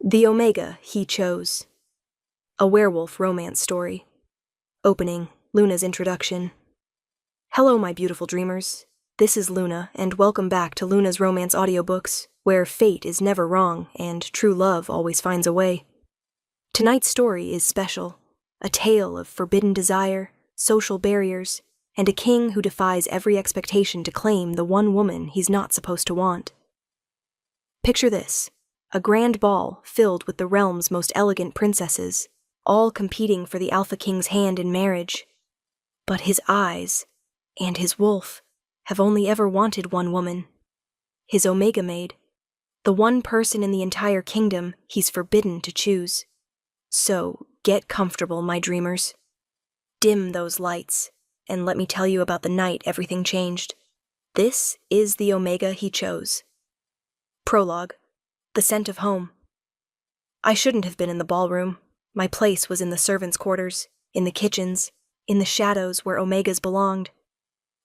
The Omega He Chose. A werewolf romance story. Opening, Luna's introduction. Hello, my beautiful dreamers. This is Luna, and welcome back to Luna's Romance Audiobooks, where fate is never wrong and true love always finds a way. Tonight's story is special, a tale of forbidden desire, social barriers, and a king who defies every expectation to claim the one woman he's not supposed to want. Picture this. A grand ball filled with the realm's most elegant princesses, all competing for the Alpha King's hand in marriage. But his eyes, and his wolf, have only ever wanted one woman. His Omega maid, the one person in the entire kingdom he's forbidden to choose. So, get comfortable, my dreamers. Dim those lights, and let me tell you about the night everything changed. This is the Omega he chose. Prologue. The scent of home. I shouldn't have been in the ballroom. My place was in the servants' quarters, in the kitchens, in the shadows where Omegas belonged.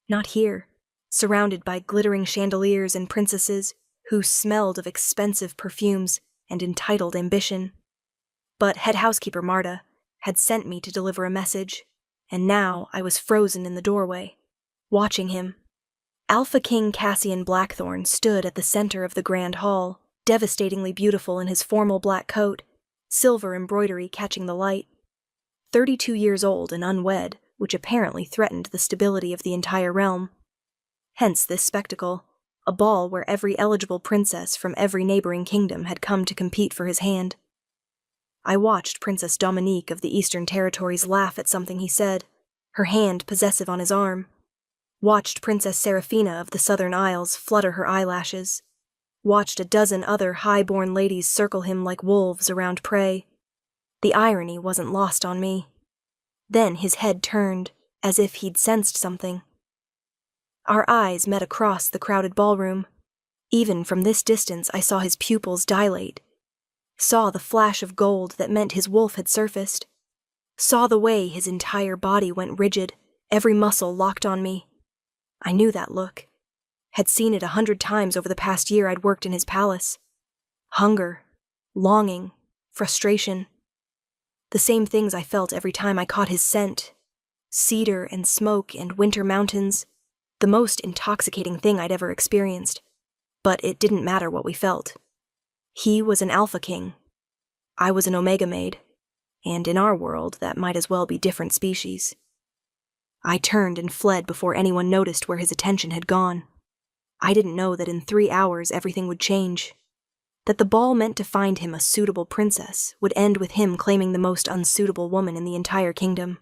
Not here, surrounded by glittering chandeliers and princesses who smelled of expensive perfumes and entitled ambition. But head housekeeper Marta had sent me to deliver a message, and now I was frozen in the doorway, watching him. Alpha King Cassian Blackthorn stood at the center of the grand hall, devastatingly beautiful in his formal black coat, silver embroidery catching the light. 32 years old and unwed, which apparently threatened the stability of the entire realm. Hence this spectacle, a ball where every eligible princess from every neighboring kingdom had come to compete for his hand. I watched Princess Dominique of the Eastern Territories laugh at something he said, her hand possessive on his arm. Watched Princess Seraphina of the Southern Isles flutter her eyelashes. Watched a dozen other high-born ladies circle him like wolves around prey. The irony wasn't lost on me. Then his head turned, as if he'd sensed something. Our eyes met across the crowded ballroom. Even from this distance I saw his pupils dilate. Saw the flash of gold that meant his wolf had surfaced. Saw the way his entire body went rigid, every muscle locked on me. I knew that look. Had seen it 100 times over the past year I'd worked in his palace. Hunger, longing, frustration. The same things I felt every time I caught his scent. Cedar and smoke and winter mountains. The most intoxicating thing I'd ever experienced. But it didn't matter what we felt. He was an Alpha King. I was an Omega maid. And in our world, that might as well be different species. I turned and fled before anyone noticed where his attention had gone. I didn't know that in 3 hours everything would change. That the ball meant to find him a suitable princess would end with him claiming the most unsuitable woman in the entire kingdom.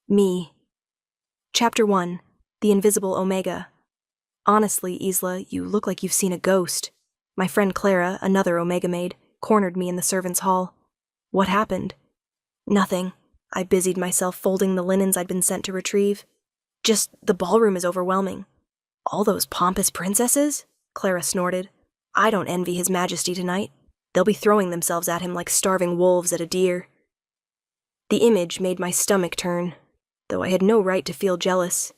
Me. Chapter 1. The Invisible Omega. Honestly, Isla, you look like you've seen a ghost. My friend Clara, another Omega maid, cornered me in the servants' hall. What happened? Nothing. I busied myself folding the linens I'd been sent to retrieve. Just the ballroom is overwhelming. All those pompous princesses? Clara snorted. I don't envy His Majesty tonight. They'll be throwing themselves at him like starving wolves at a deer. The image made my stomach turn, though I had no right to feel jealous.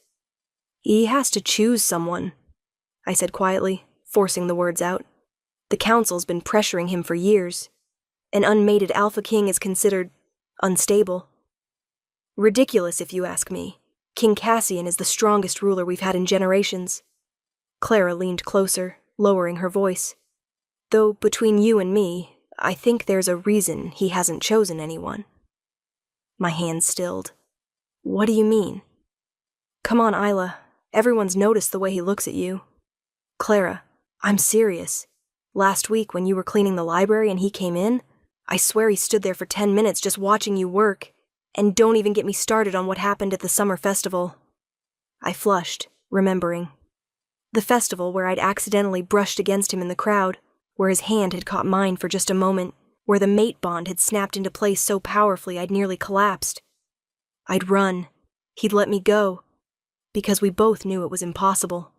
He has to choose someone, I said quietly, forcing the words out. The council's been pressuring him for years. An unmated Alpha King is considered unstable. Ridiculous if you ask me. King Cassian is the strongest ruler we've had in generations. Clara leaned closer, lowering her voice. Though between you and me, I think there's a reason he hasn't chosen anyone. My hand stilled. What do you mean? Come on, Isla. Everyone's noticed the way he looks at you. Clara, I'm serious. Last week when you were cleaning the library and he came in, I swear he stood there for 10 minutes just watching you work. And don't even get me started on what happened at the summer festival. I flushed, remembering. The festival where I'd accidentally brushed against him in the crowd, where his hand had caught mine for just a moment, where the mate bond had snapped into place so powerfully I'd nearly collapsed. I'd run. He'd let me go. Because we both knew it was impossible.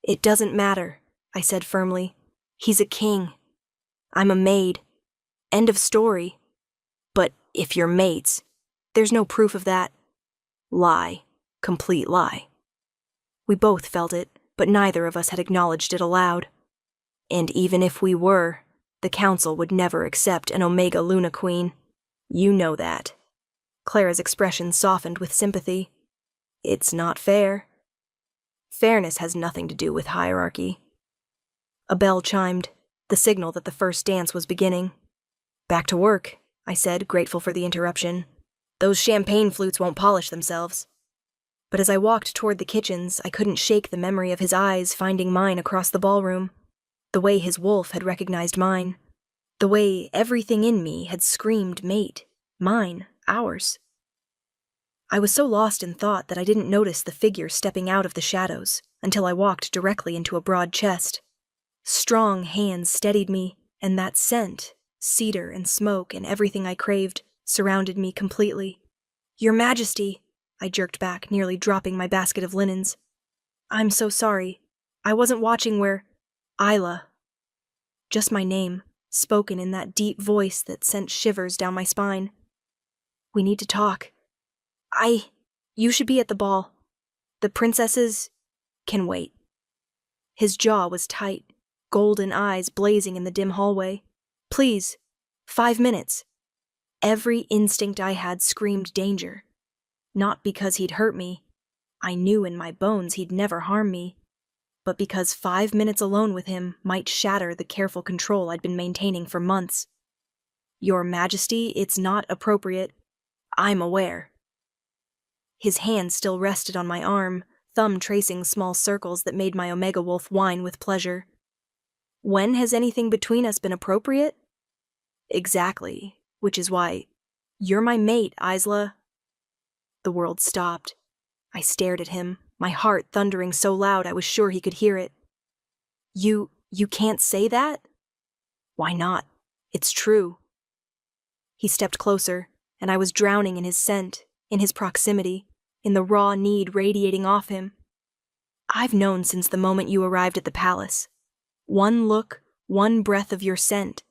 It doesn't matter, I said firmly. He's a king. I'm a maid. End of story. But if you're mates, there's no proof of that. Lie. Complete lie. We both felt it, but neither of us had acknowledged it aloud. And even if we were, The council would never accept an Omega Luna Queen. You know that. Clara's expression softened with sympathy. It's not fair. Fairness has nothing to do with hierarchy. A bell chimed, the signal that the first dance was beginning. Back to work, I said, grateful for the interruption. Those champagne flutes won't polish themselves. But as I walked toward the kitchens, I couldn't shake the memory of his eyes finding mine across the ballroom, the way his wolf had recognized mine, the way everything in me had screamed mate, mine, ours. I was so lost in thought that I didn't notice the figure stepping out of the shadows until I walked directly into a broad chest. Strong hands steadied me, and that scent, cedar and smoke and everything I craved, surrounded me completely. Your Majesty, I jerked back, nearly dropping my basket of linens. I'm so sorry. I wasn't watching where... Isla. Just my name, spoken in that deep voice that sent shivers down my spine. We need to talk. You should be at the ball. The princesses can wait. His jaw was tight, golden eyes blazing in the dim hallway. Please, 5 minutes. Every instinct I had screamed danger. Not because he'd hurt me. I knew in my bones he'd never harm me. But because 5 minutes alone with him might shatter the careful control I'd been maintaining for months. Your Majesty, it's not appropriate. I'm aware. His hand still rested on my arm, thumb tracing small circles that made my Omega Wolf whine with pleasure. When has anything between us been appropriate? Exactly, which is why... You're my mate, Isla. The world stopped. I stared at him, my heart thundering so loud I was sure he could hear it. You can't say that? Why not? It's true. He stepped closer, and I was drowning in his scent, in his proximity, in the raw need radiating off him. I've known since the moment you arrived at the palace. One look, one breath of your scent,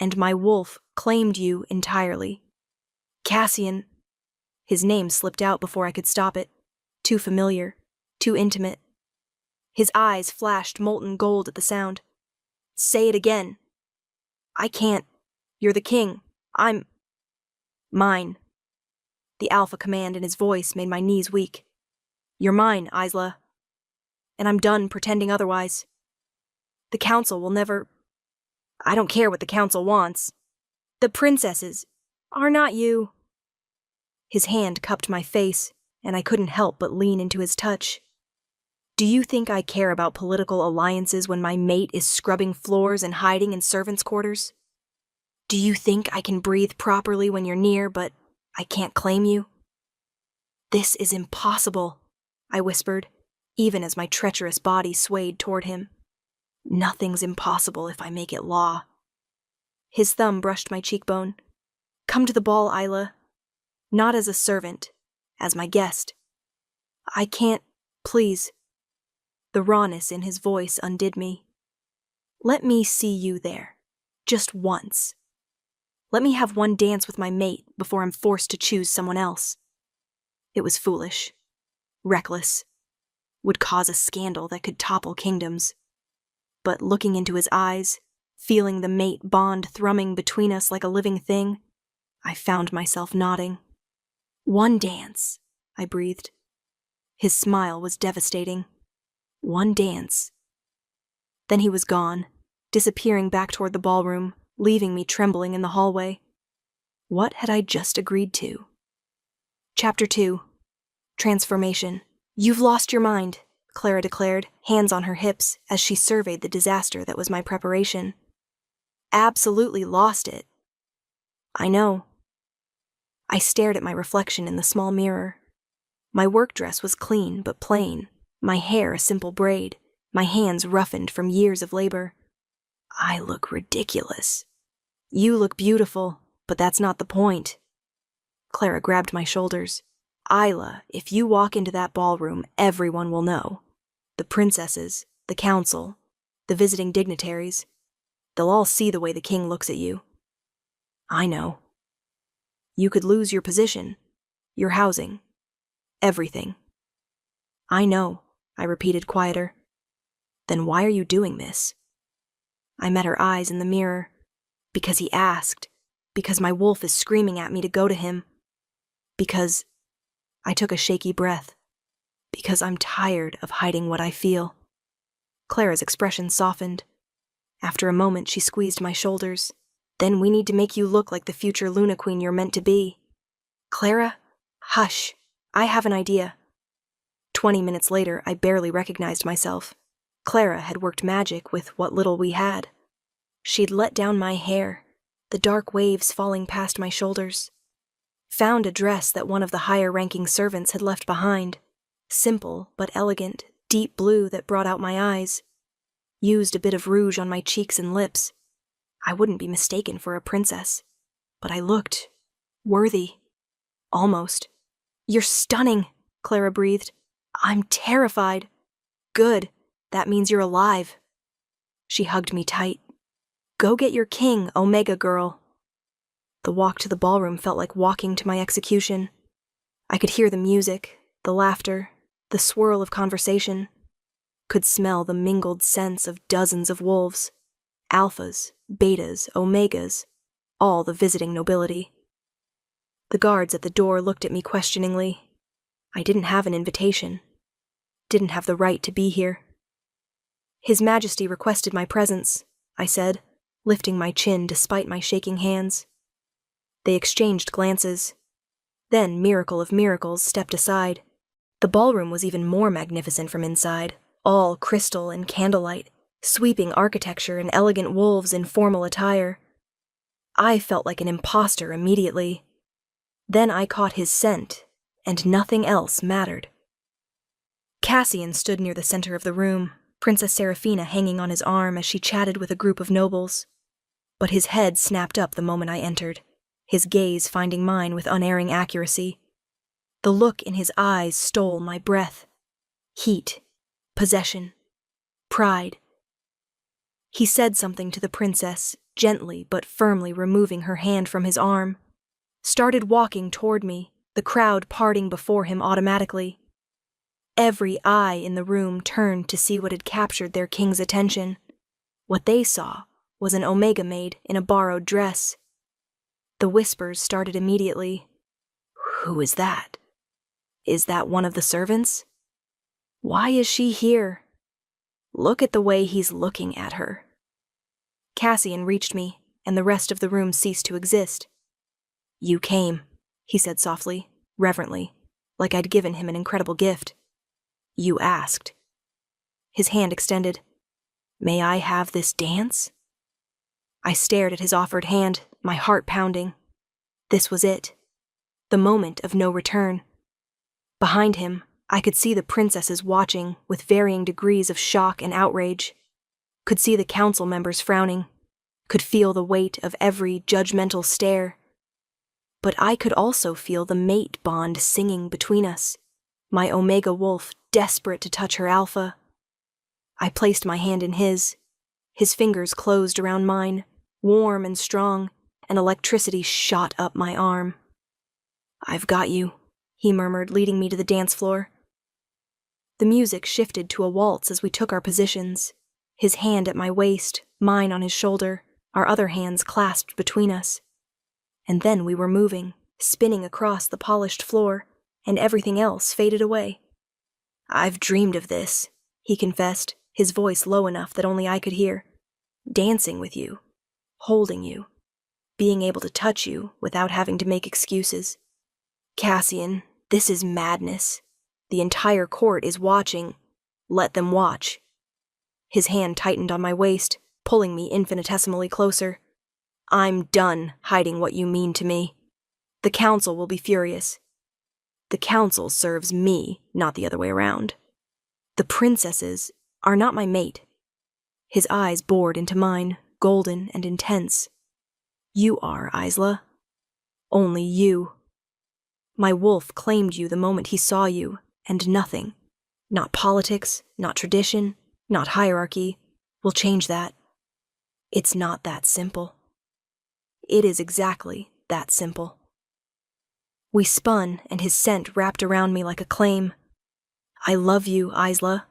and my wolf claimed you entirely. Cassian. His name slipped out before I could stop it. Too familiar, too intimate. His eyes flashed molten gold at the sound. Say it again. I can't. You're the king. I'm... Mine. The alpha command in his voice made my knees weak. You're mine, Isla. And I'm done pretending otherwise. The council will never... I don't care what the council wants. The princesses are not you. His hand cupped my face, and I couldn't help but lean into his touch. Do you think I care about political alliances when my mate is scrubbing floors and hiding in servants' quarters? Do you think I can breathe properly when you're near, but I can't claim you? This is impossible, I whispered, even as my treacherous body swayed toward him. Nothing's impossible if I make it law. His thumb brushed my cheekbone. Come to the ball, Isla. Not as a servant, as my guest. I can't, please. The rawness in his voice undid me. Let me see you there, just once. Let me have one dance with my mate before I'm forced to choose someone else. It was foolish, reckless, would cause a scandal that could topple kingdoms. But looking into his eyes, feeling the mate bond thrumming between us like a living thing, I found myself nodding. One dance, I breathed. His smile was devastating. One dance. Then he was gone, disappearing back toward the ballroom, leaving me trembling in the hallway. What had I just agreed to? Chapter 2. Transformation. You've lost your mind, Clara declared, hands on her hips, as she surveyed the disaster that was my preparation. Absolutely lost it. I know. I stared at my reflection in the small mirror. My work dress was clean but plain, my hair a simple braid, my hands roughened from years of labor. I look ridiculous. You look beautiful, but that's not the point. Clara grabbed my shoulders. Isla, if you walk into that ballroom, everyone will know. The princesses, the council, the visiting dignitaries. They'll all see the way the king looks at you. I know. You could lose your position, your housing, everything. I know, I repeated quieter. Then why are you doing this? I met her eyes in the mirror, Because he asked. Because my wolf is screaming at me to go to him. Because I took a shaky breath. Because I'm tired of hiding what I feel. Clara's expression softened. After a moment, she squeezed my shoulders. Then we need to make you look like the future Luna Queen you're meant to be. Clara, hush. I have an idea. 20 minutes later, I barely recognized myself. Clara had worked magic with what little we had. She'd let down my hair, the dark waves falling past my shoulders. Found a dress that one of the higher-ranking servants had left behind. Simple but elegant, deep blue that brought out my eyes. Used a bit of rouge on my cheeks and lips. I wouldn't be mistaken for a princess. But I looked worthy. Almost. You're stunning, Clara breathed. I'm terrified. Good. That means you're alive. She hugged me tight. Go get your king, Omega girl. The walk to the ballroom felt like walking to my execution. I could hear the music, the laughter, the swirl of conversation. Could smell the mingled scents of dozens of wolves. Alphas, betas, omegas, all the visiting nobility. The guards at the door looked at me questioningly. I didn't have an invitation. Didn't have the right to be here. His Majesty requested my presence, I said, lifting my chin despite my shaking hands. They exchanged glances. Then, miracle of miracles, stepped aside. The ballroom was even more magnificent from inside, all crystal and candlelight, sweeping architecture and elegant wolves in formal attire. I felt like an imposter immediately. Then I caught his scent, and nothing else mattered. Cassian stood near the center of the room, Princess Seraphina hanging on his arm as she chatted with a group of nobles. But his head snapped up the moment I entered, his gaze finding mine with unerring accuracy. The look in his eyes stole my breath. Heat, possession, pride. He said something to the princess, gently but firmly removing her hand from his arm. Started walking toward me, the crowd parting before him automatically. Every eye in the room turned to see what had captured their king's attention. What they saw was an Omega maid in a borrowed dress. The whispers started immediately. Who is that? Is that one of the servants? Why is she here? Look at the way he's looking at her. Cassian reached me, and the rest of the room ceased to exist. You came, he said softly, reverently, like I'd given him an incredible gift. You asked. His hand extended. May I have this dance? I stared at his offered hand, my heart pounding. This was it. The moment of no return. Behind him, I could see the princesses watching with varying degrees of shock and outrage. Could see the council members frowning. Could feel the weight of every judgmental stare. But I could also feel the mate bond singing between us. My Omega wolf desperate to touch her alpha. I placed my hand in his. His fingers closed around mine, warm and strong, and electricity shot up my arm. I've got you, he murmured, leading me to the dance floor. The music shifted to a waltz as we took our positions, his hand at my waist, mine on his shoulder, our other hands clasped between us. And then we were moving, spinning across the polished floor, and everything else faded away. I've dreamed of this, he confessed, his voice low enough that only I could hear. Dancing with you, holding you, being able to touch you without having to make excuses. Cassian, this is madness. The entire court is watching. Let them watch. His hand tightened on my waist, pulling me infinitesimally closer. I'm done hiding what you mean to me. The council will be furious. The council serves me, not the other way around. The princesses are not my mate. His eyes bored into mine, golden and intense. You are, Isla. Only you. My wolf claimed you the moment he saw you, and nothing, not politics, not tradition, not hierarchy, will change that. It's not that simple. It is exactly that simple. We spun, and his scent wrapped around me like a claim. I love you, Isla.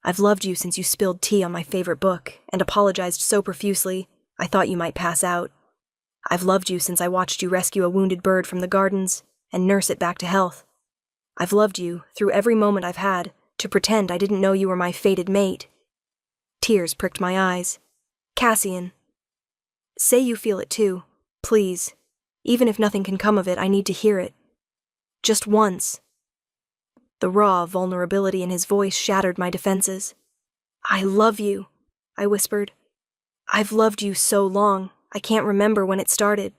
I've loved you since you spilled tea on my favorite book and apologized so profusely, I thought you might pass out. I've loved you since I watched you rescue a wounded bird from the gardens and nurse it back to health. I've loved you through every moment I've had to pretend I didn't know you were my fated mate. Tears pricked my eyes. Cassian. Say you feel it too, please. Even if nothing can come of it, I need to hear it. Just once. The raw vulnerability in his voice shattered my defenses. I love you, I whispered. I've loved you so long, I can't remember when it started.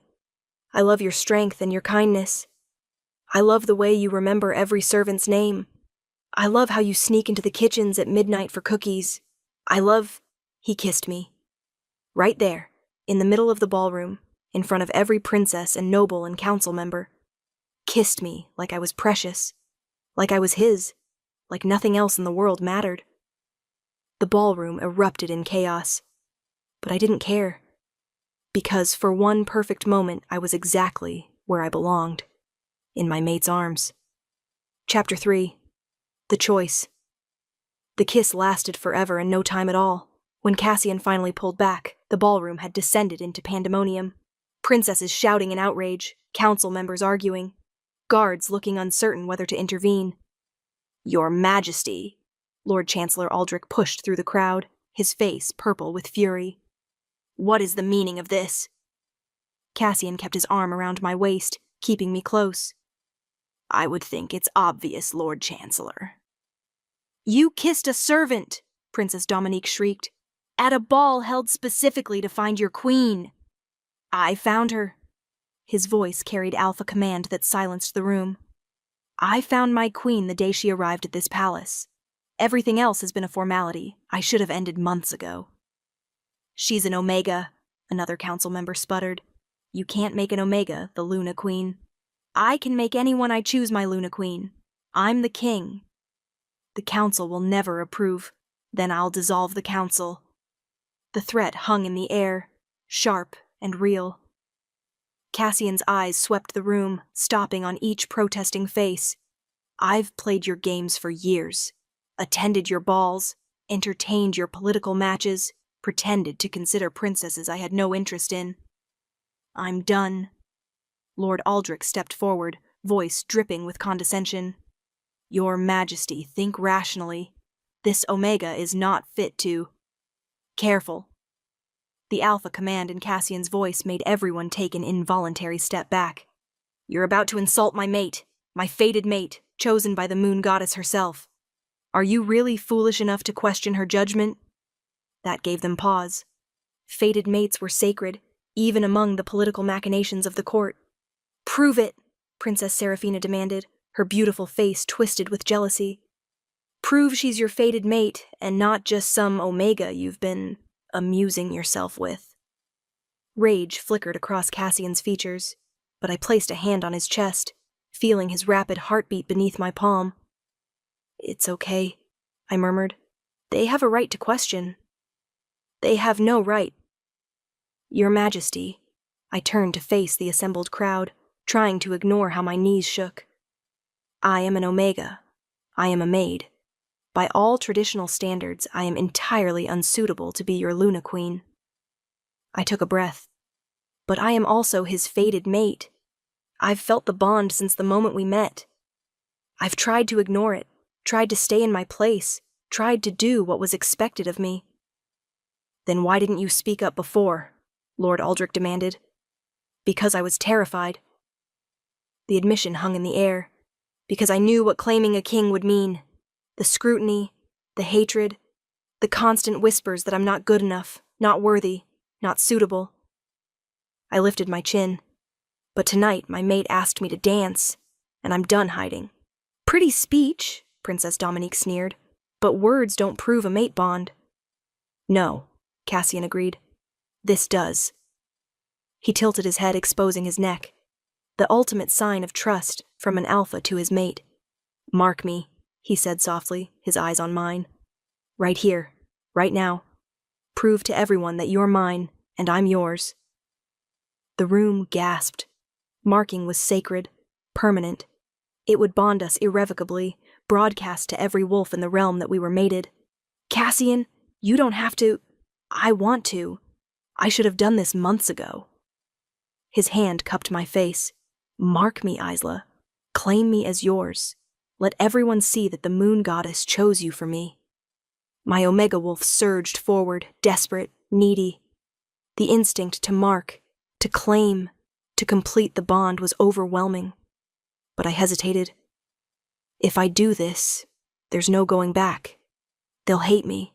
I love your strength and your kindness. I love the way you remember every servant's name. I love how you sneak into the kitchens at midnight for cookies. He kissed me. Right there, in the middle of the ballroom, in front of every princess and noble and council member. Kissed me like I was precious, like I was his, like nothing else in the world mattered. The ballroom erupted in chaos, but I didn't care, because for one perfect moment I was exactly where I belonged, in my mate's arms. Chapter 3. The Choice. The kiss lasted forever and no time at all. When Cassian finally pulled back, the ballroom had descended into pandemonium. Princesses shouting in outrage, council members arguing, guards looking uncertain whether to intervene. Your Majesty, Lord Chancellor Aldrich pushed through the crowd, his face purple with fury. What is the meaning of this? Cassian kept his arm around my waist, keeping me close. I would think it's obvious, Lord Chancellor. You kissed a servant, Princess Dominique shrieked, at a ball held specifically to find your queen. I found her. His voice carried alpha command that silenced the room. I found my queen the day she arrived at this palace. Everything else has been a formality. I should have ended months ago. She's an Omega, another council member sputtered. You can't make an Omega the Luna Queen. I can make anyone I choose my Luna Queen. I'm the king. The council will never approve. Then I'll dissolve the council. The threat hung in the air, sharp and real. Cassian's eyes swept the room, stopping on each protesting face. I've played your games for years, attended your balls, entertained your political matches, pretended to consider princesses I had no interest in. I'm done. Lord Aldrich stepped forward, voice dripping with condescension. Your Majesty, think rationally. This Omega is not fit to... Careful. The alpha command in Cassian's voice made everyone take an involuntary step back. You're about to insult my mate, my fated mate, chosen by the moon goddess herself. Are you really foolish enough to question her judgment? That gave them pause. Fated mates were sacred, even among the political machinations of the court. Prove it, Princess Seraphina demanded, her beautiful face twisted with jealousy. Prove she's your fated mate, and not just some Omega you've been amusing yourself with. Rage flickered across Cassian's features, but I placed a hand on his chest, feeling his rapid heartbeat beneath my palm. It's okay, I murmured. They have a right to question. They have no right. Your Majesty, I turned to face the assembled crowd, trying to ignore how my knees shook. I am an Omega. I am a maid. By all traditional standards, I am entirely unsuitable to be your Luna Queen. I took a breath. But I am also his fated mate. I've felt the bond since the moment we met. I've tried to ignore it, tried to stay in my place, tried to do what was expected of me. Then why didn't you speak up before? Lord Aldrich demanded. Because I was terrified. The admission hung in the air. Because I knew what claiming a king would mean. The scrutiny, the hatred, the constant whispers that I'm not good enough, not worthy, not suitable. I lifted my chin. But tonight my mate asked me to dance, and I'm done hiding. Pretty speech, Princess Dominique sneered, but words don't prove a mate bond. No, Cassian agreed. This does. He tilted his head, exposing his neck. The ultimate sign of trust from an alpha to his mate. Mark me, he said softly, his eyes on mine. Right here, right now. Prove to everyone that you're mine, and I'm yours. The room gasped. Marking was sacred, permanent. It would bond us irrevocably, broadcast to every wolf in the realm that we were mated. Cassian, you don't have to. I want to. I should have done this months ago. His hand cupped my face. Mark me, Isla. Claim me as yours. Let everyone see that the moon goddess chose you for me. My omega wolf surged forward, desperate, needy. The instinct to mark, to claim, to complete the bond was overwhelming. But I hesitated. If I do this, there's no going back. They'll hate me.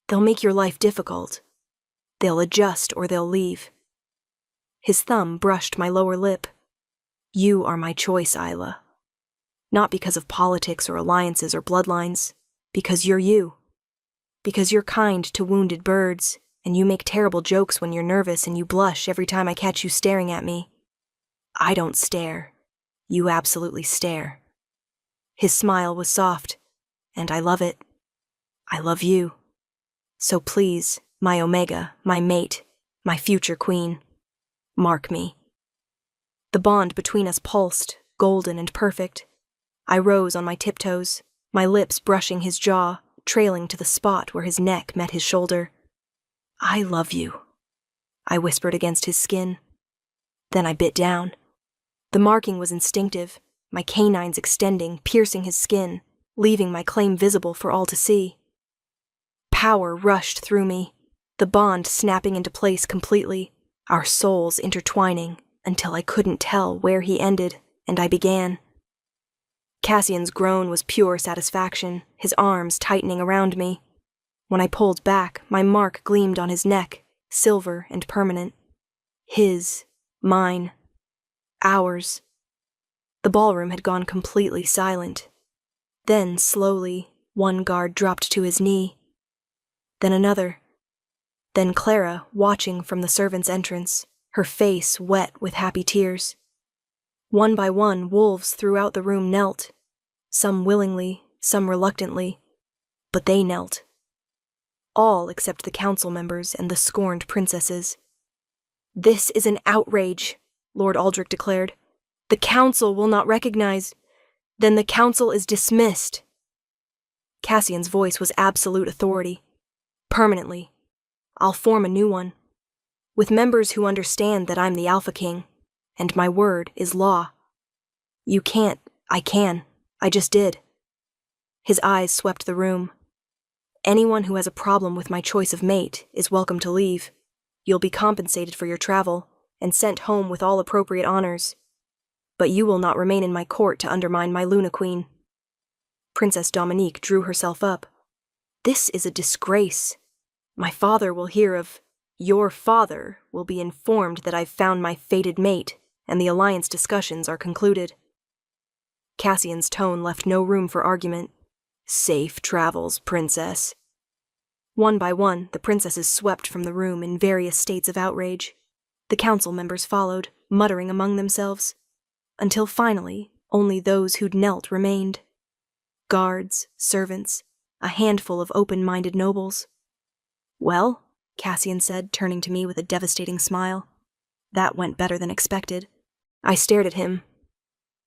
They'll make your life difficult. They'll adjust or they'll leave. His thumb brushed my lower lip. You are my choice, Isla. Not because of politics or alliances or bloodlines, because you're you. Because you're kind to wounded birds, and you make terrible jokes when you're nervous and you blush every time I catch you staring at me. I don't stare. You absolutely stare. His smile was soft, and I love it. I love you. So please, my omega, my mate, my future queen, mark me. The bond between us pulsed, golden and perfect. I rose on my tiptoes, my lips brushing his jaw, trailing to the spot where his neck met his shoulder. I love you, I whispered against his skin. Then I bit down. The marking was instinctive, my canines extending, piercing his skin, leaving my claim visible for all to see. Power rushed through me, the bond snapping into place completely, our souls intertwining until I couldn't tell where he ended and I began. Cassian's groan was pure satisfaction, his arms tightening around me. When I pulled back, my mark gleamed on his neck, silver and permanent. His, mine, ours. The ballroom had gone completely silent. Then, slowly, one guard dropped to his knee. Then another. Then Clara, watching from the servants' entrance, her face wet with happy tears. One by one, wolves throughout the room knelt, some willingly, some reluctantly, but they knelt. All except the council members and the scorned princesses. This is an outrage, Lord Aldrich declared. The council will not recognize. Then the council is dismissed. Cassian's voice was absolute authority. Permanently. I'll form a new one. With members who understand that I'm the Alpha King, and my word is law. You can't, I can. I just did. His eyes swept the room. Anyone who has a problem with my choice of mate is welcome to leave. You'll be compensated for your travel, and sent home with all appropriate honors. But you will not remain in my court to undermine my Luna Queen. Princess Dominique drew herself up. This is a disgrace. My father will hear of... Your father will be informed that I've found my fated mate, and the alliance discussions are concluded. Cassian's tone left no room for argument. Safe travels, princess. One by one, the princesses swept from the room in various states of outrage. The council members followed, muttering among themselves, until finally only those who'd knelt remained. Guards, servants, a handful of open-minded nobles. Well, Cassian said, turning to me with a devastating smile. That went better than expected. I stared at him.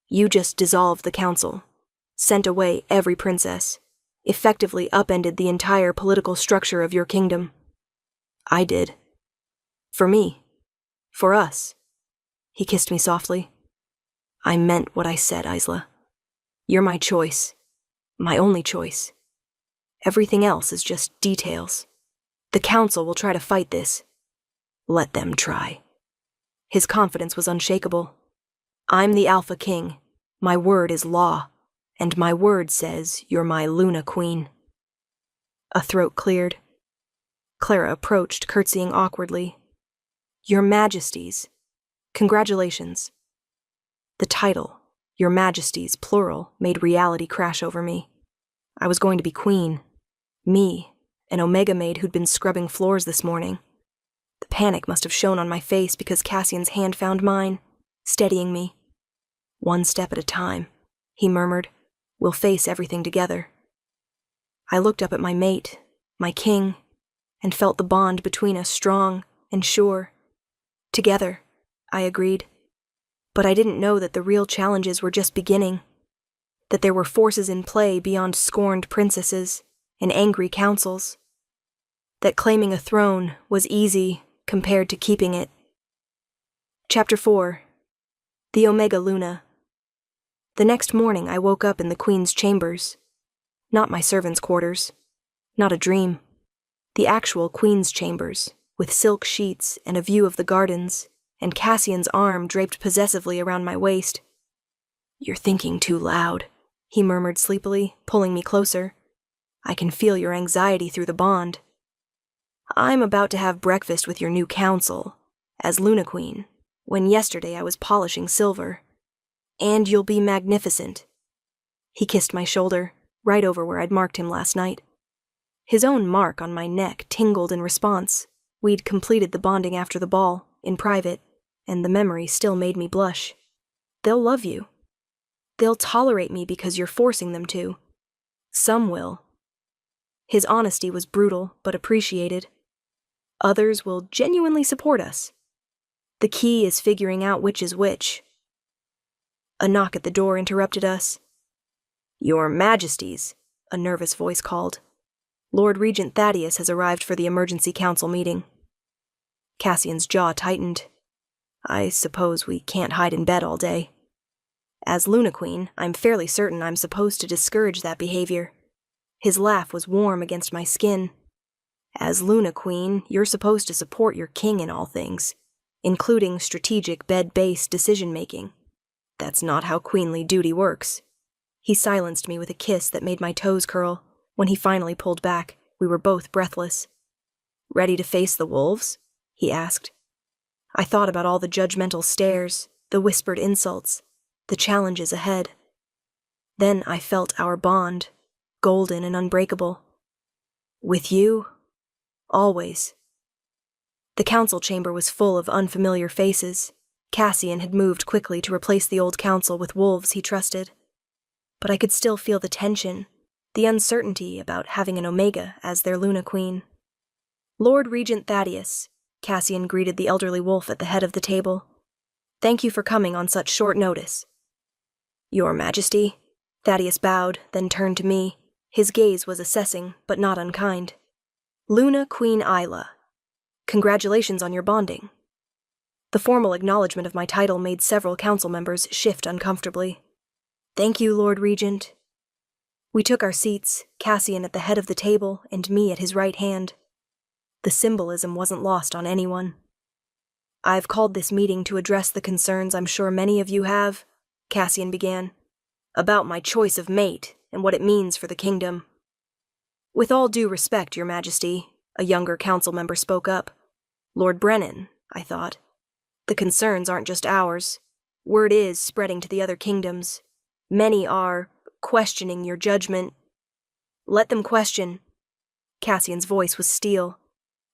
You just dissolved the council, sent away every princess, effectively upended the entire political structure of your kingdom. I did. For me. For us. He kissed me softly. I meant what I said, Isla. You're my choice. My only choice. Everything else is just details. The council will try to fight this. Let them try. His confidence was unshakable. I'm the Alpha King. My word is law. And my word says you're my Luna Queen. A throat cleared. Clara approached, curtsying awkwardly. Your Majesties. Congratulations. The title, Your Majesties, plural, made reality crash over me. I was going to be queen. Me, an Omega maid who'd been scrubbing floors this morning. The panic must have shown on my face because Cassian's hand found mine, steadying me. One step at a time, he murmured. We'll face everything together. I looked up at my mate, my king, and felt the bond between us strong and sure. Together, I agreed. But I didn't know that the real challenges were just beginning, that there were forces in play beyond scorned princesses and angry councils, that claiming a throne was easy compared to keeping it. Chapter 4. The Omega Luna. The next morning I woke up in the Queen's chambers. Not my servants' quarters. Not a dream. The actual Queen's chambers, with silk sheets and a view of the gardens, and Cassian's arm draped possessively around my waist. "You're thinking too loud," he murmured sleepily, pulling me closer. "I can feel your anxiety through the bond. I'm about to have breakfast with your new council, as Luna Queen, when yesterday I was polishing silver. And you'll be magnificent." He kissed my shoulder, right over where I'd marked him last night. His own mark on my neck tingled in response. We'd completed the bonding after the ball, in private, and the memory still made me blush. They'll love you. They'll tolerate me because you're forcing them to. Some will. His honesty was brutal, but appreciated. Others will genuinely support us. The key is figuring out which is which. A knock at the door interrupted us. "Your Majesties," a nervous voice called. "Lord Regent Thaddeus has arrived for the emergency council meeting." Cassian's jaw tightened. I suppose we can't hide in bed all day. As Luna Queen, I'm fairly certain I'm supposed to discourage that behavior. His laugh was warm against my skin. As Luna Queen, you're supposed to support your king in all things, including strategic bed-based decision-making. That's not how queenly duty works. He silenced me with a kiss that made my toes curl. When he finally pulled back, we were both breathless. "Ready to face the wolves?" he asked. I thought about all the judgmental stares, the whispered insults, the challenges ahead. Then I felt our bond, golden and unbreakable. With you, always. The council chamber was full of unfamiliar faces. Cassian had moved quickly to replace the old council with wolves he trusted. But I could still feel the tension, the uncertainty about having an Omega as their Luna Queen. "Lord Regent Thaddeus," Cassian greeted the elderly wolf at the head of the table. "Thank you for coming on such short notice." "Your Majesty," Thaddeus bowed, then turned to me. His gaze was assessing, but not unkind. "Luna Queen Isla. Congratulations on your bonding." The formal acknowledgement of my title made several council members shift uncomfortably. "Thank you, Lord Regent." We took our seats, Cassian at the head of the table and me at his right hand. The symbolism wasn't lost on anyone. "I've called this meeting to address the concerns I'm sure many of you have," Cassian began, "about my choice of mate and what it means for the kingdom." "With all due respect, Your Majesty," a younger council member spoke up. "Lord Brennan," I thought. "The concerns aren't just ours. Word is spreading to the other kingdoms. Many are questioning your judgment." "Let them question." Cassian's voice was steel.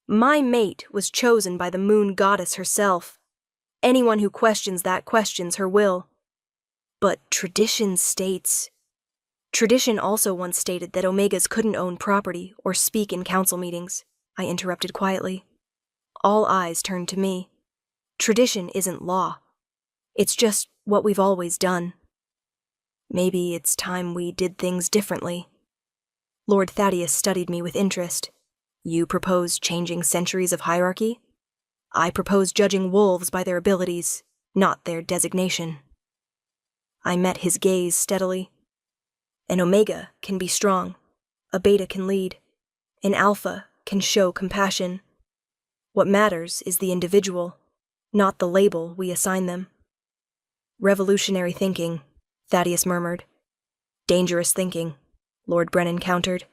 "My mate was chosen by the moon goddess herself. Anyone who questions that questions her will." "But tradition states..." "Tradition also once stated that Omegas couldn't own property or speak in council meetings," I interrupted quietly. All eyes turned to me. Tradition isn't law. It's just what we've always done. Maybe it's time we did things differently. Lord Thaddeus studied me with interest. "You propose changing centuries of hierarchy? I propose judging wolves by their abilities, not their designation." I met his gaze steadily. An Omega can be strong. A Beta can lead. An Alpha can show compassion. What matters is the individual, not the label we assign them. "Revolutionary thinking," Thaddeus murmured. "Dangerous thinking," Lord Brennan countered.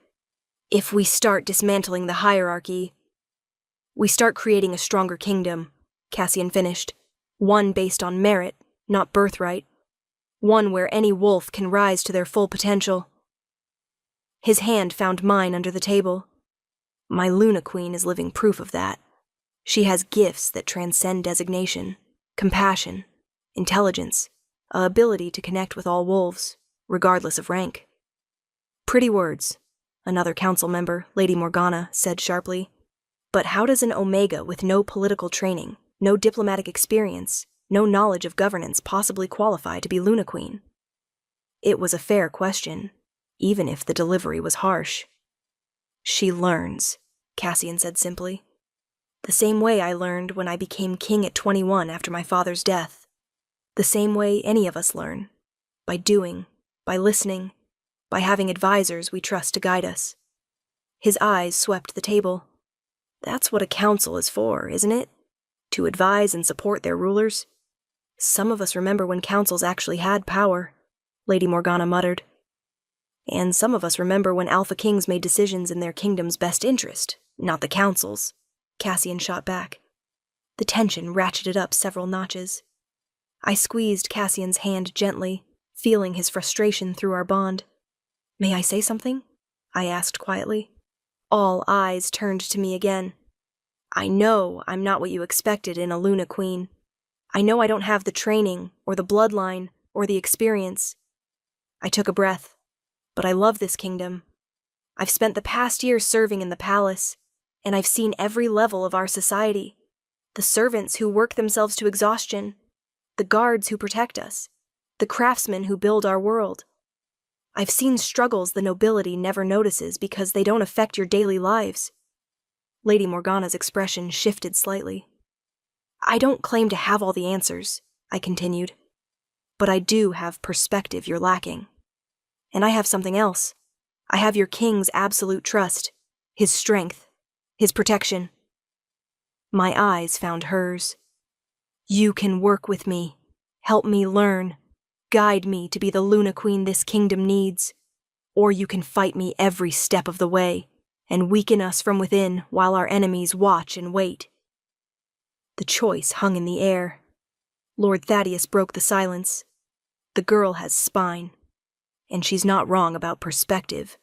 "If we start dismantling the hierarchy..." "We start creating a stronger kingdom," Cassian finished. "One based on merit, not birthright. One where any wolf can rise to their full potential." His hand found mine under the table. My Luna Queen is living proof of that. She has gifts that transcend designation, compassion, intelligence, a ability to connect with all wolves, regardless of rank. "Pretty words," another council member, Lady Morgana, said sharply. "But how does an Omega with no political training, no diplomatic experience, no knowledge of governance possibly qualify to be Luna Queen?" It was a fair question, even if the delivery was harsh. "She learns," Cassian said simply. The same way I learned when I became king at 21 after my father's death. The same way any of us learn. By doing, by listening, by having advisors we trust to guide us. His eyes swept the table. That's what a council is for, isn't it? To advise and support their rulers. Some of us remember when councils actually had power, Lady Morgana muttered. And some of us remember when Alpha Kings made decisions in their kingdom's best interest, not the council's, Cassian shot back. The tension ratcheted up several notches. I squeezed Cassian's hand gently, feeling his frustration through our bond. May I say something? I asked quietly. All eyes turned to me again. I know I'm not what you expected in a Luna Queen. I know I don't have the training, or the bloodline, or the experience. I took a breath. But I love this kingdom. I've spent the past year serving in the palace, and I've seen every level of our society. The servants who work themselves to exhaustion, the guards who protect us, the craftsmen who build our world. I've seen struggles the nobility never notices because they don't affect your daily lives. Lady Morgana's expression shifted slightly. I don't claim to have all the answers, I continued, but I do have perspective you're lacking. And I have something else. I have your king's absolute trust, his strength, his protection. My eyes found hers. You can work with me, help me learn, guide me to be the Luna Queen this kingdom needs, or you can fight me every step of the way and weaken us from within while our enemies watch and wait. The choice hung in the air. Lord Thaddeus broke the silence. The girl has spine. And she's not wrong about perspective.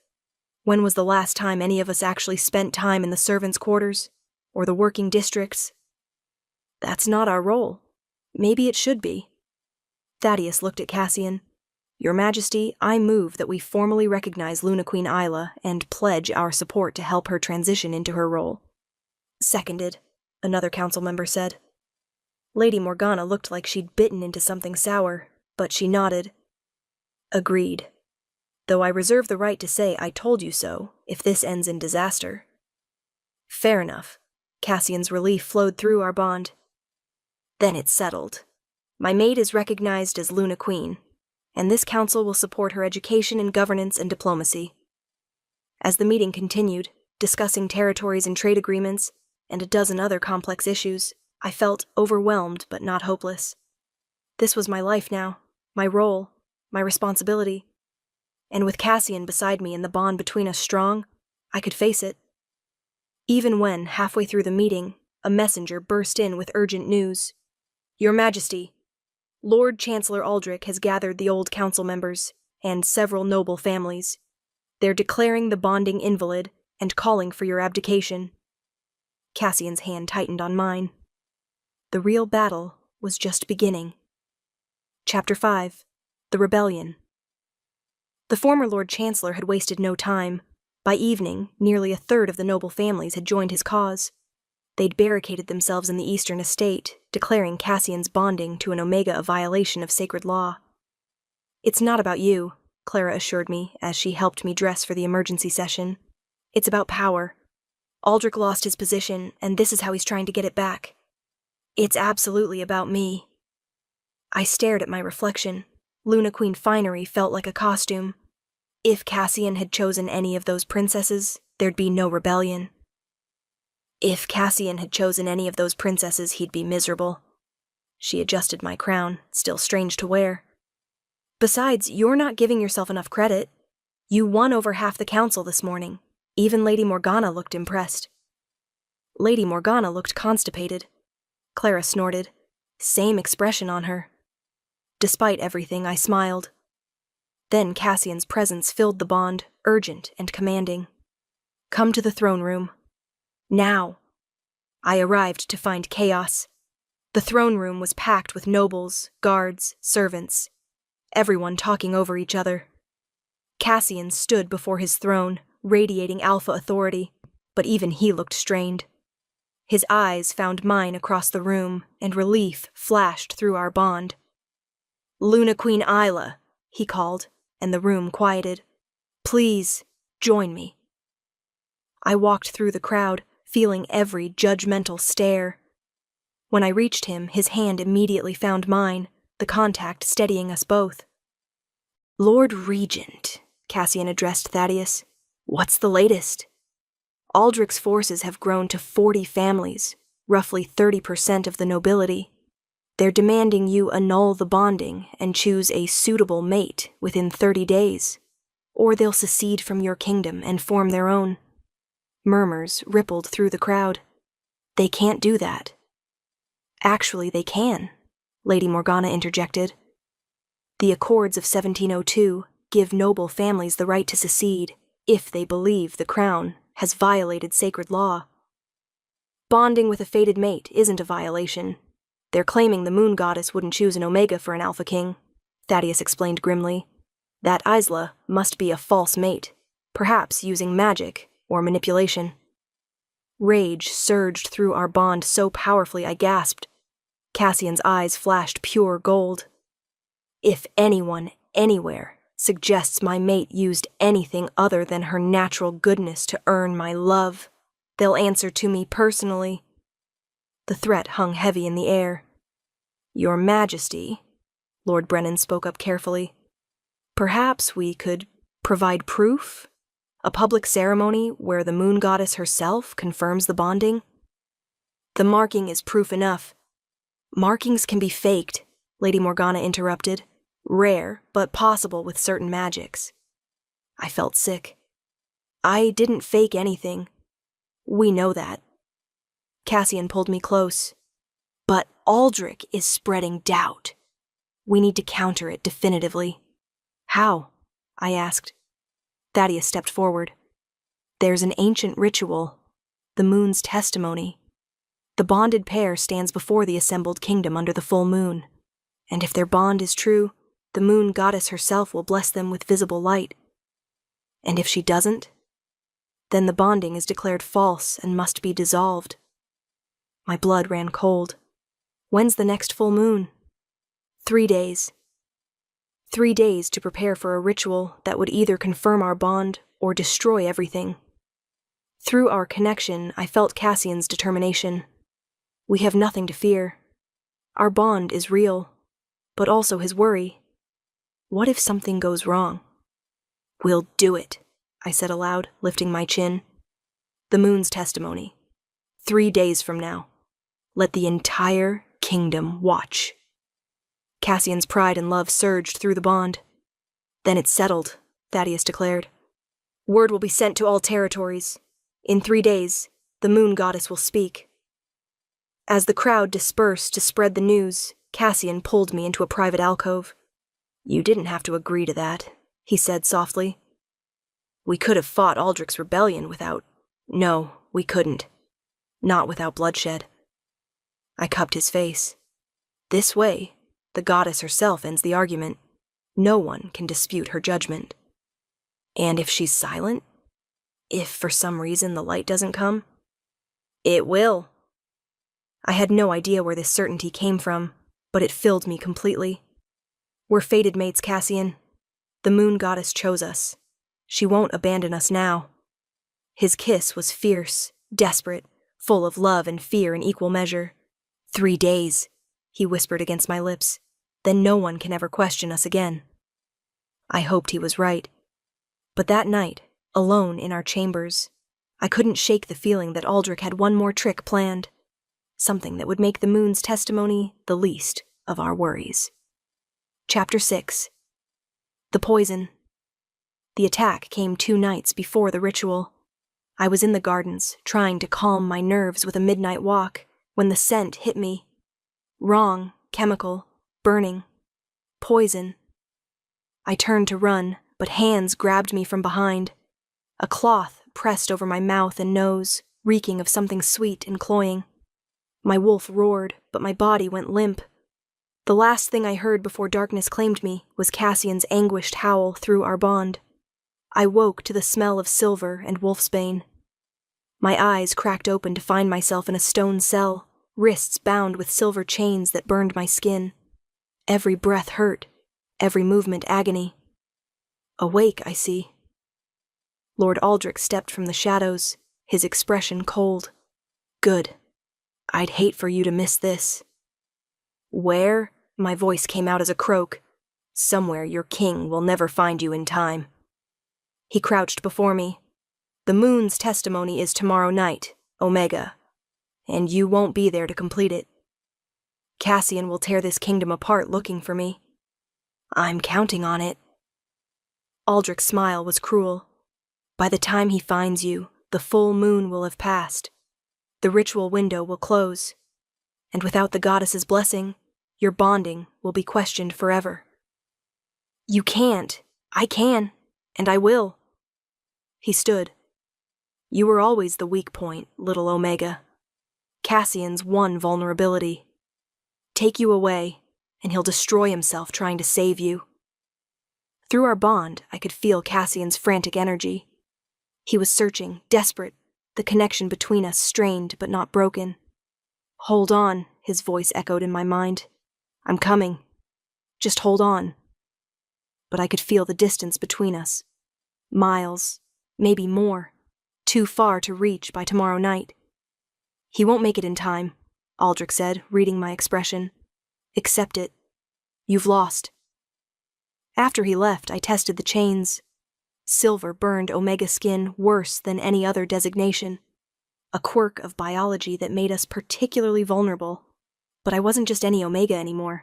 When was the last time any of us actually spent time in the servants' quarters? Or the working districts? That's not our role. Maybe it should be. Thaddeus looked at Cassian. Your Majesty, I move that we formally recognize Luna Queen Isla and pledge our support to help her transition into her role. Seconded, another council member said. Lady Morgana looked like she'd bitten into something sour, but she nodded. Agreed. Though I reserve the right to say I told you so, if this ends in disaster. Fair enough. Cassian's relief flowed through our bond. Then it's settled. My maid is recognized as Luna Queen, and this council will support her education in governance and diplomacy. As the meeting continued, discussing territories and trade agreements, and a dozen other complex issues, I felt overwhelmed but not hopeless. This was my life now, my role, my responsibility. And with Cassian beside me and the bond between us strong, I could face it. Even when, halfway through the meeting, a messenger burst in with urgent news. Your Majesty, Lord Chancellor Aldrich has gathered the old council members and several noble families. They're declaring the bonding invalid and calling for your abdication. Cassian's hand tightened on mine. The real battle was just beginning. Chapter 5. The Rebellion. The former Lord Chancellor had wasted no time. By evening, nearly a third of the noble families had joined his cause. They'd barricaded themselves in the eastern estate, declaring Cassian's bonding to an Omega a violation of sacred law. It's not about you, Clara assured me as she helped me dress for the emergency session. It's about power. Aldrich lost his position, and this is how he's trying to get it back. It's absolutely about me. I stared at my reflection. Luna Queen finery felt like a costume. If Cassian had chosen any of those princesses, there'd be no rebellion. If Cassian had chosen any of those princesses, he'd be miserable. She adjusted my crown, still strange to wear. Besides, you're not giving yourself enough credit. You won over half the council this morning. Even Lady Morgana looked impressed. Lady Morgana looked constipated. Clara snorted. Same expression on her. Despite everything, I smiled. Then Cassian's presence filled the bond, urgent and commanding. Come to the throne room. Now. I arrived to find chaos. The throne room was packed with nobles, guards, servants, everyone talking over each other. Cassian stood before his throne, radiating alpha authority, but even he looked strained. His eyes found mine across the room, and relief flashed through our bond. Luna Queen Isla, he called, and the room quieted. Please, join me. I walked through the crowd, feeling every judgmental stare. When I reached him, his hand immediately found mine, the contact steadying us both. "Lord Regent," Cassian addressed Thaddeus, "what's the latest?" "Aldrich's forces have grown to 40 families, roughly 30% of the nobility. They're demanding you annul the bonding and choose a suitable mate within 30 days, or they'll secede from your kingdom and form their own." Murmurs rippled through the crowd. "They can't do that." "Actually, they can," Lady Morgana interjected. "The Accords of 1702 give noble families the right to secede if they believe the crown has violated sacred law. Bonding with a fated mate isn't a violation. They're claiming the moon goddess wouldn't choose an Omega for an Alpha King," Thaddeus explained grimly. "That Isla must be a false mate, perhaps using magic or manipulation." Rage surged through our bond so powerfully I gasped. Cassian's eyes flashed pure gold. "If anyone, anywhere, suggests my mate used anything other than her natural goodness to earn my love, they'll answer to me personally." The threat hung heavy in the air. "Your Majesty," Lord Brennan spoke up carefully, "perhaps we could provide proof? A public ceremony where the moon goddess herself confirms the bonding?" "The marking is proof enough." "Markings can be faked," Lady Morgana interrupted. "Rare, but possible with certain magics." I felt sick. "I didn't fake anything. We know that." Cassian pulled me close. "But Aldrich is spreading doubt. We need to counter it definitively." "How?" I asked. Thaddeus stepped forward. "There's an ancient ritual, the moon's testimony. The bonded pair stands before the assembled kingdom under the full moon, and if their bond is true, the moon goddess herself will bless them with visible light. And if she doesn't, then the bonding is declared false and must be dissolved." My blood ran cold. "When's the next full moon?" 3 days. 3 days to prepare for a ritual that would either confirm our bond or destroy everything. Through our connection, I felt Cassian's determination. We have nothing to fear. Our bond is real, but also his worry. What if something goes wrong? "We'll do it," I said aloud, lifting my chin. "The moon's testimony. 3 days from now. Let the entire kingdom watch." Cassian's pride and love surged through the bond. "Then it's settled," Thaddeus declared. "Word will be sent to all territories. In 3 days, the moon goddess will speak." As the crowd dispersed to spread the news, Cassian pulled me into a private alcove. "You didn't have to agree to that," he said softly. "We could have fought Aldrich's rebellion without—" "No, we couldn't. Not without bloodshed." I cupped his face. "This way, the goddess herself ends the argument. No one can dispute her judgment." "And if she's silent? If for some reason the light doesn't come?" "It will." I had no idea where this certainty came from, but it filled me completely. "We're fated mates, Cassian. The moon goddess chose us. She won't abandon us now." His kiss was fierce, desperate, full of love and fear in equal measure. 3 days, he whispered against my lips. Then no one can ever question us again. I hoped he was right. But that night, alone in our chambers, I couldn't shake the feeling that Aldrich had one more trick planned. Something that would make the moon's testimony the least of our worries. Chapter 6. The Poison. The attack came 2 nights before the ritual. I was in the gardens, trying to calm my nerves with a midnight walk, when the scent hit me. Wrong, chemical, burning, poison. I turned to run, but hands grabbed me from behind. A cloth pressed over my mouth and nose, reeking of something sweet and cloying. My wolf roared, but my body went limp. The last thing I heard before darkness claimed me was Cassian's anguished howl through our bond. I woke to the smell of silver and wolfsbane. My eyes cracked open to find myself in a stone cell, wrists bound with silver chains that burned my skin. Every breath hurt, every movement agony. Awake, I see. Lord Aldrich stepped from the shadows, his expression cold. Good. I'd hate for you to miss this. Where? My voice came out as a croak. Somewhere your king will never find you in time. He crouched before me. The moon's testimony is tomorrow night, Omega, and you won't be there to complete it. Cassian will tear this kingdom apart looking for me. I'm counting on it. Aldrich's smile was cruel. By the time he finds you, the full moon will have passed. The ritual window will close. And without the goddess's blessing, your bonding will be questioned forever. You can't. I can. And I will. He stood. You were always the weak point, little Omega. Cassian's one vulnerability. Take you away, and he'll destroy himself trying to save you. Through our bond, I could feel Cassian's frantic energy. He was searching, desperate, the connection between us strained but not broken. Hold on, his voice echoed in my mind. I'm coming. Just hold on. But I could feel the distance between us. Miles, maybe more. Too far to reach by tomorrow night. He won't make it in time, Aldrich said, reading my expression. Accept it. You've lost. After he left, I tested the chains. Silver burned Omega skin worse than any other designation. A quirk of biology that made us particularly vulnerable. But I wasn't just any Omega anymore.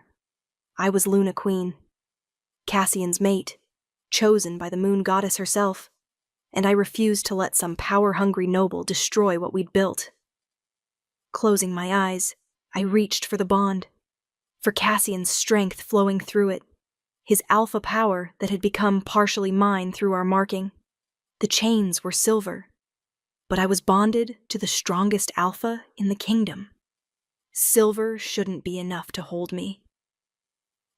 I was Luna Queen. Cassian's mate, chosen by the moon goddess herself. And I refused to let some power-hungry noble destroy what we'd built. Closing my eyes, I reached for the bond. For Cassian's strength flowing through it. His alpha power that had become partially mine through our marking. The chains were silver, but I was bonded to the strongest alpha in the kingdom. Silver shouldn't be enough to hold me.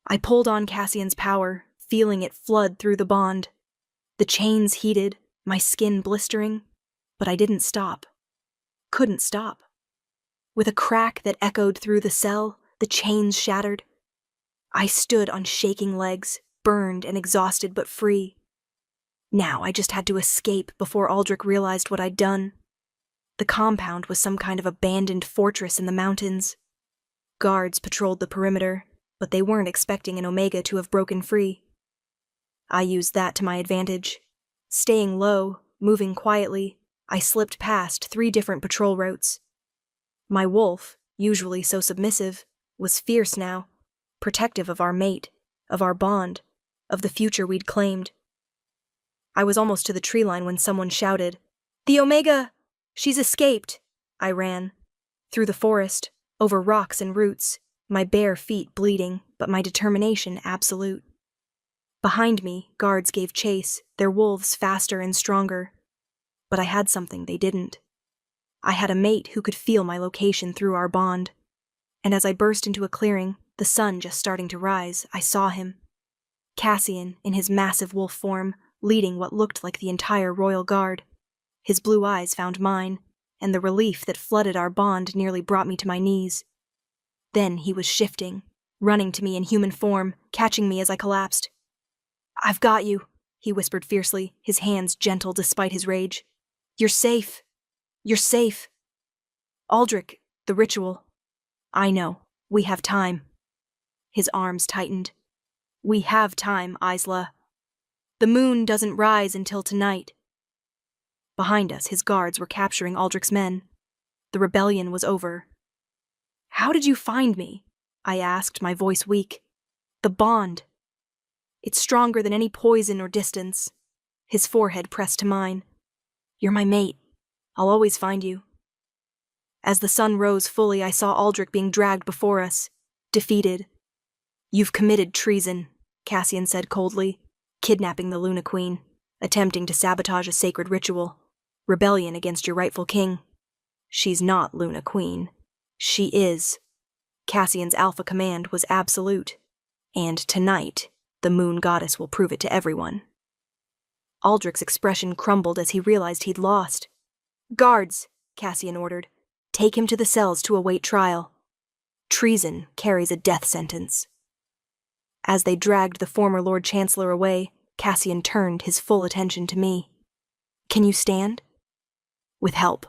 I pulled on Cassian's power, feeling it flood through the bond. The chains heated, my skin blistering, but I didn't stop. Couldn't stop. With a crack that echoed through the cell, the chains shattered. I stood on shaking legs, burned and exhausted but free. Now I just had to escape before Aldrich realized what I'd done. The compound was some kind of abandoned fortress in the mountains. Guards patrolled the perimeter, but they weren't expecting an Omega to have broken free. I used that to my advantage. Staying low, moving quietly, I slipped past 3 different patrol routes. My wolf, usually so submissive, was fierce now. Protective of our mate, of our bond, of the future we'd claimed. I was almost to the tree line when someone shouted, "The Omega! She's escaped!" I ran. Through the forest, over rocks and roots, my bare feet bleeding, but my determination absolute. Behind me, guards gave chase, their wolves faster and stronger. But I had something they didn't. I had a mate who could feel my location through our bond. And as I burst into a clearing, the sun just starting to rise, I saw him. Cassian, in his massive wolf form, leading what looked like the entire royal guard. His blue eyes found mine, and the relief that flooded our bond nearly brought me to my knees. Then he was shifting, running to me in human form, catching me as I collapsed. "I've got you," he whispered fiercely, his hands gentle despite his rage. "You're safe. You're safe. Aldrich, the ritual. I know. We have time." His arms tightened. "We have time, Isla. The moon doesn't rise until tonight." Behind us, his guards were capturing Aldrich's men. The rebellion was over. "How did you find me?" I asked, my voice weak. "The bond. It's stronger than any poison or distance." His forehead pressed to mine. "You're my mate. I'll always find you." As the sun rose fully, I saw Aldrich being dragged before us, defeated. "You've committed treason," Cassian said coldly, "kidnapping the Luna Queen, attempting to sabotage a sacred ritual, rebellion against your rightful king. She's not Luna Queen. She is." Cassian's alpha command was absolute, and tonight, the moon goddess will prove it to everyone. Aldrich's expression crumbled as he realized he'd lost. "Guards," Cassian ordered, "take him to the cells to await trial. Treason carries a death sentence." As they dragged the former Lord Chancellor away, Cassian turned his full attention to me. "Can you stand?" "With help."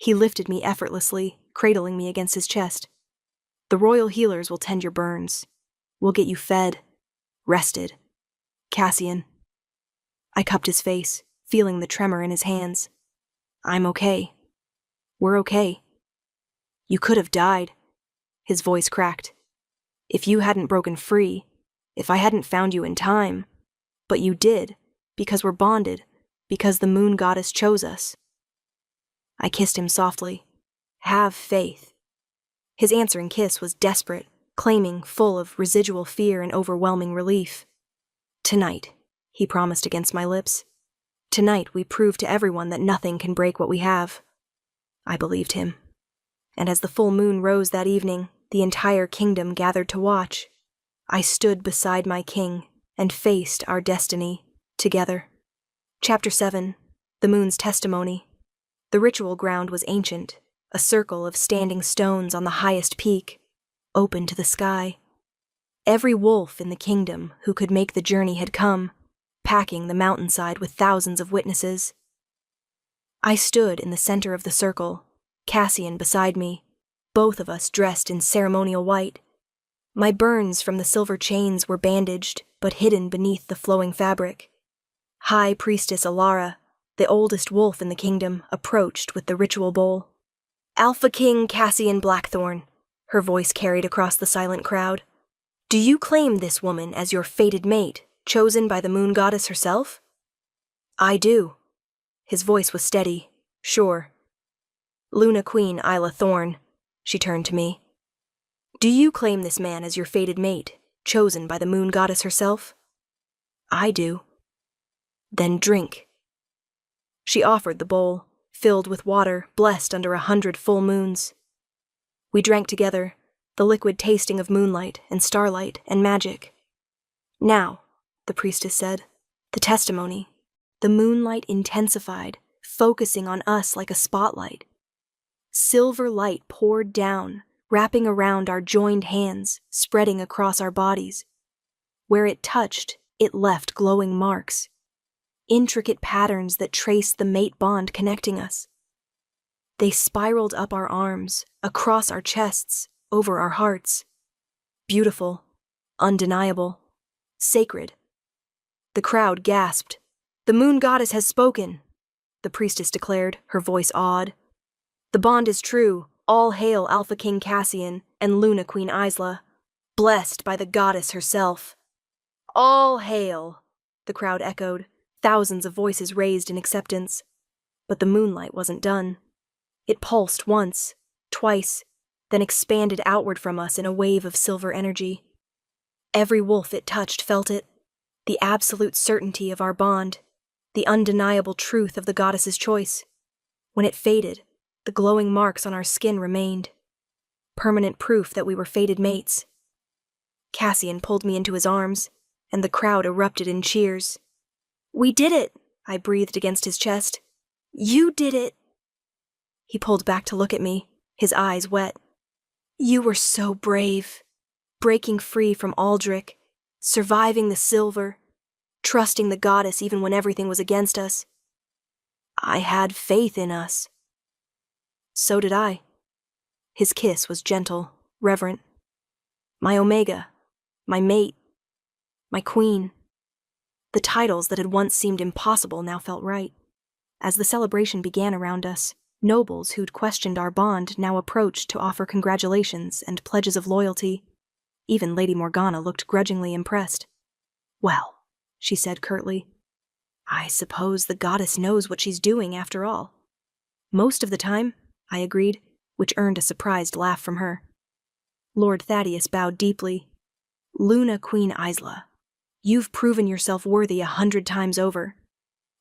He lifted me effortlessly, cradling me against his chest. The royal healers will tend your burns. We'll get you fed, rested. Cassian. I cupped his face, feeling the tremor in his hands. I'm okay. We're okay. You could have died. His voice cracked. If you hadn't broken free, if I hadn't found you in time. But you did, because we're bonded, because the moon goddess chose us. I kissed him softly. Have faith. His answering kiss was desperate, claiming, full of residual fear and overwhelming relief. Tonight, he promised against my lips. Tonight we prove to everyone that nothing can break what we have. I believed him. And as the full moon rose that evening, the entire kingdom gathered to watch. I stood beside my king and faced our destiny together. Chapter 7. The Moon's Testimony. The ritual ground was ancient, a circle of standing stones on the highest peak, open to the sky. Every wolf in the kingdom who could make the journey had come, packing the mountainside with thousands of witnesses. I stood in the center of the circle, Cassian beside me, both of us dressed in ceremonial white. My burns from the silver chains were bandaged, but hidden beneath the flowing fabric. High Priestess Alara, the oldest wolf in the kingdom, approached with the ritual bowl. Alpha King Cassian Blackthorn, her voice carried across the silent crowd. Do you claim this woman as your fated mate, chosen by the moon goddess herself? I do. His voice was steady, sure. Luna Queen Isla Thorn, she turned to me. Do you claim this man as your fated mate, chosen by the moon goddess herself? I do. Then drink. She offered the bowl, filled with water, blessed under 100 full moons. We drank together, the liquid tasting of moonlight and starlight and magic. Now, the priestess said, the testimony. The moonlight intensified, focusing on us like a spotlight. Silver light poured down, wrapping around our joined hands, spreading across our bodies. Where it touched, it left glowing marks. Intricate patterns that traced the mate bond connecting us. They spiraled up our arms, across our chests, over our hearts. Beautiful, undeniable, sacred. The crowd gasped. The moon goddess has spoken, the priestess declared, her voice awed. The bond is true. All hail Alpha King Cassian and Luna Queen Isla, blessed by the goddess herself. All hail, the crowd echoed, thousands of voices raised in acceptance. But the moonlight wasn't done. It pulsed once, twice, then expanded outward from us in a wave of silver energy. Every wolf it touched felt it, the absolute certainty of our bond, the undeniable truth of the goddess's choice. When it faded, the glowing marks on our skin remained, permanent proof that we were fated mates. Cassian pulled me into his arms, and the crowd erupted in cheers. We did it, I breathed against his chest. You did it. He pulled back to look at me, his eyes wet. You were so brave, breaking free from Aldrich, surviving the silver, trusting the goddess even when everything was against us. I had faith in us. So did I. His kiss was gentle, reverent. My Omega, my mate, my queen. The titles that had once seemed impossible now felt right. As the celebration began around us, nobles who'd questioned our bond now approached to offer congratulations and pledges of loyalty. Even Lady Morgana looked grudgingly impressed. Well, she said curtly, I suppose the goddess knows what she's doing after all. Most of the time, I agreed, which earned a surprised laugh from her. Lord Thaddeus bowed deeply. Luna Queen Isla, you've proven yourself worthy 100 times over.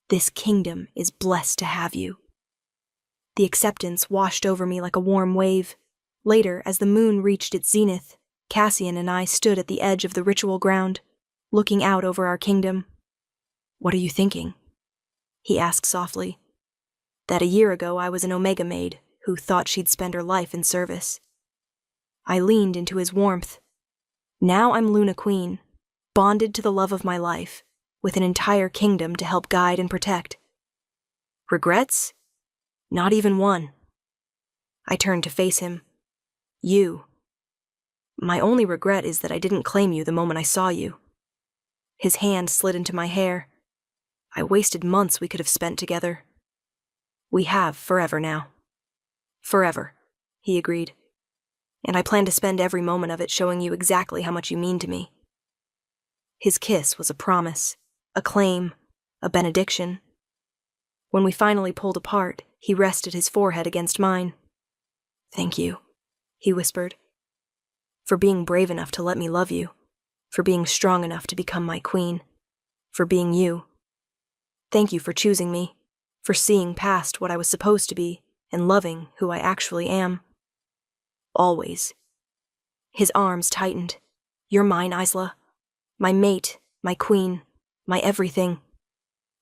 This kingdom is blessed to have you. The acceptance washed over me like a warm wave. Later, as the moon reached its zenith, Cassian and I stood at the edge of the ritual ground, looking out over our kingdom. What are you thinking? He asked softly. That a year ago I was an Omega maid who thought she'd spend her life in service. I leaned into his warmth. Now I'm Luna Queen, bonded to the love of my life, with an entire kingdom to help guide and protect. Regrets? Not even one. I turned to face him. You. My only regret is that I didn't claim you the moment I saw you. His hand slid into my hair. I wasted months we could have spent together. We have forever now. Forever, he agreed. And I plan to spend every moment of it showing you exactly how much you mean to me. His kiss was a promise, a claim, a benediction. When we finally pulled apart, he rested his forehead against mine. Thank you, he whispered, for being brave enough to let me love you, for being strong enough to become my queen, for being you. Thank you for choosing me, for seeing past what I was supposed to be and loving who I actually am. Always. His arms tightened. You're mine, Isla. My mate, my queen, my everything.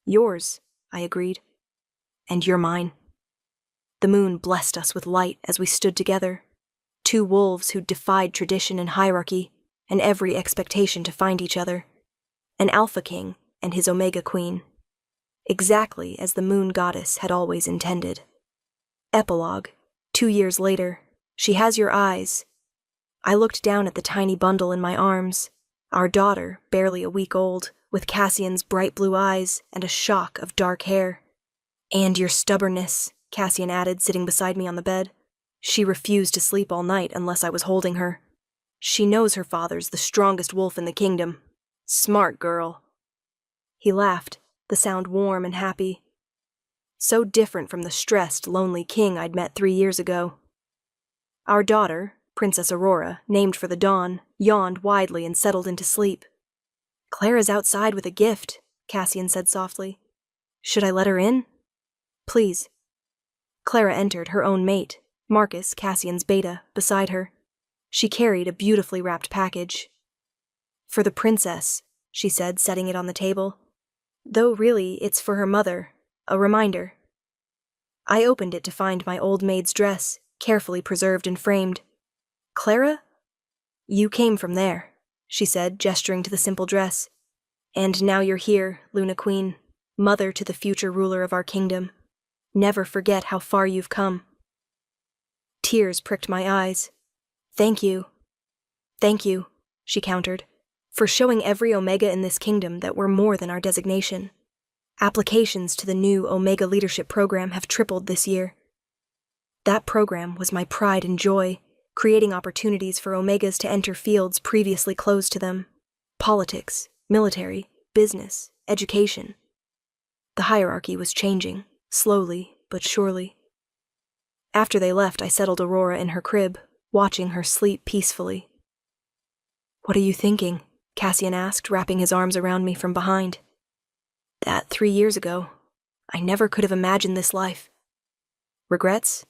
Yours, I agreed. And you're mine. The moon blessed us with light as we stood together, two wolves who defied tradition and hierarchy and every expectation to find each other, an alpha king and his omega queen, exactly as the moon goddess had always intended. Epilogue. 2 years later, she has your eyes. I looked down at the tiny bundle in my arms, our daughter, barely a week old, with Cassian's bright blue eyes and a shock of dark hair. And your stubbornness, Cassian added, sitting beside me on the bed. She refused to sleep all night unless I was holding her. She knows her father's the strongest wolf in the kingdom. Smart girl. He laughed, the sound warm and happy. So different from the stressed, lonely king I'd met 3 years ago. Our daughter, Princess Aurora, named for the dawn, yawned widely and settled into sleep. Clara's outside with a gift, Cassian said softly. Should I let her in? Please. Clara entered, her own mate, Marcus, Cassian's beta, beside her. She carried a beautifully wrapped package. For the princess, she said, setting it on the table. Though really, it's for her mother, a reminder. I opened it to find my old maid's dress, carefully preserved and framed. Clara? You came from there, she said, gesturing to the simple dress. And now you're here, Luna Queen, mother to the future ruler of our kingdom. Never forget how far you've come. Tears pricked my eyes. Thank you, she countered, for showing every Omega in this kingdom that we're more than our designation. Applications to the new Omega Leadership Program have tripled this year. That program was my pride and joy, creating opportunities for Omegas to enter fields previously closed to them. Politics, military, business, education. The hierarchy was changing, slowly but surely. After they left, I settled Aurora in her crib, watching her sleep peacefully. What are you thinking? Cassian asked, wrapping his arms around me from behind. That 3 years ago, I never could have imagined this life. Regrets?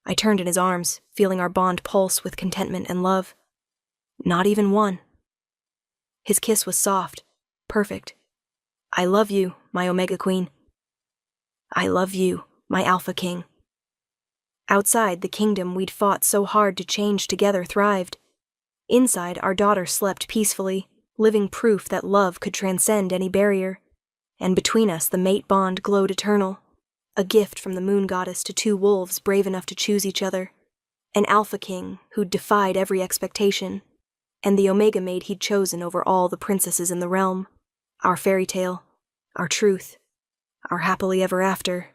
I turned in his arms, feeling our bond pulse with contentment and love. Not even one. His kiss was soft, perfect. I love you, my Omega Queen. I love you, my Alpha King. Outside, the kingdom we'd fought so hard to change together thrived. Inside, our daughter slept peacefully, living proof that love could transcend any barrier. And between us, the mate bond glowed eternal. A gift from the moon goddess to two wolves brave enough to choose each other. An Alpha King who'd defied every expectation. And the Omega maid he'd chosen over all the princesses in the realm. Our fairy tale. Our truth. Our happily ever after.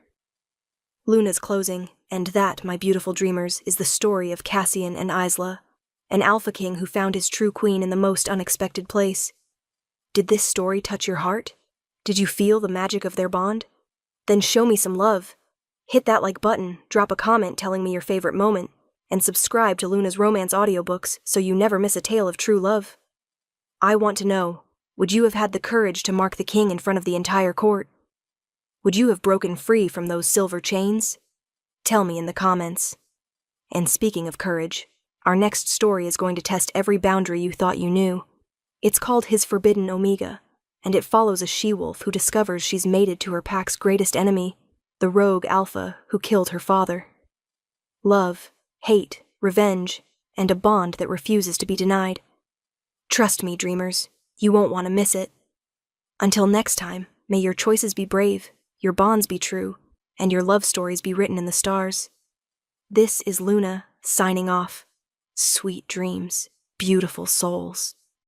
Luna's closing, and that, my beautiful dreamers, is the story of Cassian and Isla, an Alpha King who found his true queen in the most unexpected place. Did this story touch your heart? Did you feel the magic of their bond? Then show me some love. Hit that like button, drop a comment telling me your favorite moment, and subscribe to Luna's romance audiobooks so you never miss a tale of true love. I want to know, would you have had the courage to mark the king in front of the entire court? Would you have broken free from those silver chains? Tell me in the comments. And speaking of courage, our next story is going to test every boundary you thought you knew. It's called His Forbidden Omega, and it follows a she-wolf who discovers she's mated to her pack's greatest enemy, the rogue Alpha who killed her father. Love, hate, revenge, and a bond that refuses to be denied. Trust me, dreamers, you won't want to miss it. Until next time, may your choices be brave, your bonds be true, and your love stories be written in the stars. This is Luna, signing off. Sweet dreams, beautiful souls.